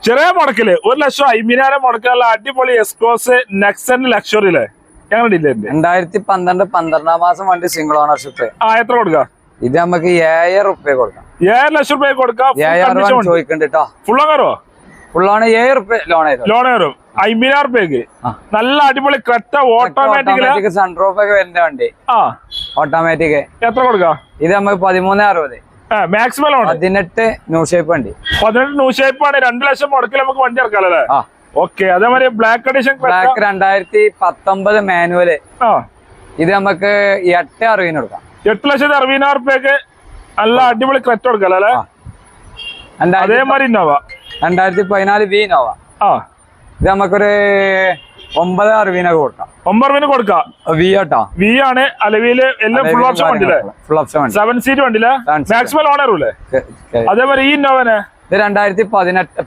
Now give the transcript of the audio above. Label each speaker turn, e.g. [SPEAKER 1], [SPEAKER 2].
[SPEAKER 1] ചെറിയ മുടക്കില് 1,50,000 മുടക്കാനുള്ള അടിപൊളി X-Cross Nexon ലക്ഷറിയിലെ ഞങ്ങൾ ഡില്ലുണ്ട്.
[SPEAKER 2] 2012 12-ാം മാസം വണ്ടി സിംഗിൾ ഓണർഷിപ്പ്.
[SPEAKER 1] എത്ര കൊടുക്കാം?
[SPEAKER 2] ഇത് നമുക്ക് 7,000 റുപ്യ കൊടുക്കാം.
[SPEAKER 1] 7 ലക്ഷം രൂപ കൊടുക്കാം.
[SPEAKER 2] ചോദിക്കണ്ട് കേട്ടോ.
[SPEAKER 1] ഫുള്ളോ കയറോ?
[SPEAKER 2] ഫുള്ളാണ് 7 റുപ്യ ലോൺ
[SPEAKER 1] കയറും. 50,000 റുപ്യക്ക് നല്ല അടിപൊളി കട്ട ഓട്ടോമാറ്റിക്
[SPEAKER 2] സൺറൂഫ് ഒക്കെ വരുന്ന വണ്ടി. ഓട്ടോമാറ്റിക്
[SPEAKER 1] എത്ര കൊടുക്കാം?
[SPEAKER 2] ഇത് നമുക്ക് 13,60.
[SPEAKER 1] മാക്സിമം
[SPEAKER 2] 18 ന്യൂ ഷേപ്പ് വണ്ടി.
[SPEAKER 1] 18 ന്യൂ ഷേപ്പ് ആണ്. 2 ലക്ഷം മുടക്കിൽ നമുക്ക് വണ്ടി ഇറക്കാം അല്ലേ? ഓക്കെ. അതേമാതിരി ബ്ലാക്ക് എഡിഷൻ
[SPEAKER 2] ബ്ലാക്ക് 2019 മാനുവല്. ഇത് നമുക്ക് 8,60 കൊടുക്കാം.
[SPEAKER 1] 8,60,000 റുപ്യക്ക് നല്ല അടിപൊളി ക്രെറ്റ കൊടുക്കാം അല്ലേ? അതേമാതിരി ഇന്നോവ
[SPEAKER 2] 2014 വി ഇന്നോവ. ഇത് നമുക്കൊരു 9,60 കൊടുക്കാം.
[SPEAKER 1] 9,60 കൊടുക്കാം.
[SPEAKER 2] വി ആട്ടോ.
[SPEAKER 1] വി ആണ്. അലവിയില് എല്ലാം ഫുൾ ഓപ്ഷൻ വണ്ടിയില്ലേ?
[SPEAKER 2] ഫുൾ ഓപ്ഷൻ
[SPEAKER 1] 7 സീറ്റ് വണ്ടിയില്ലേ? മാക്സിമം ലോൺ കയറൂലേ? അതേമാതിരി ഈ ഇന്നോവനെ
[SPEAKER 2] ഇത് 2018